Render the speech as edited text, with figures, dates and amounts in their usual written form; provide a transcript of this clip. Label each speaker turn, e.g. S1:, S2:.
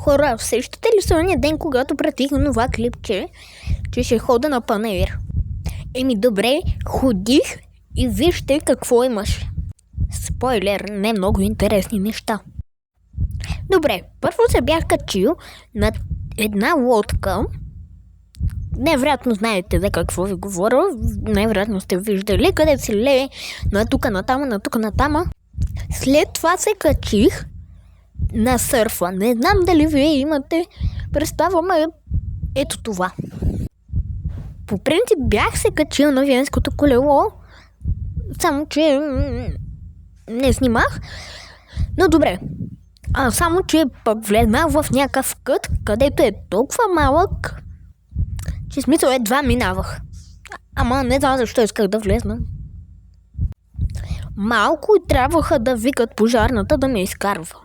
S1: Хора, сещате ли се ония ден, когато пратих това клипче, че ще хода на панаир? Добре, ходих и вижте какво имаше. Спойлер, не много интересни неща. Добре, първо се бях качил на една лодка. Невероятно знаете за какво ви говоря, невероятно сте виждали, къде се лее на тука натама. След това се качих на сърфа. Не знам дали вие имате представа, ето това. По принцип бях се качил на венското колело, само че не снимах. Но добре. Само че пък влезнах в някакъв кът, където е толкова малък, че смисъл едва минавах. Ама не знам защо исках да влезна. Малко и трябваха да викат пожарната да ме изкарва.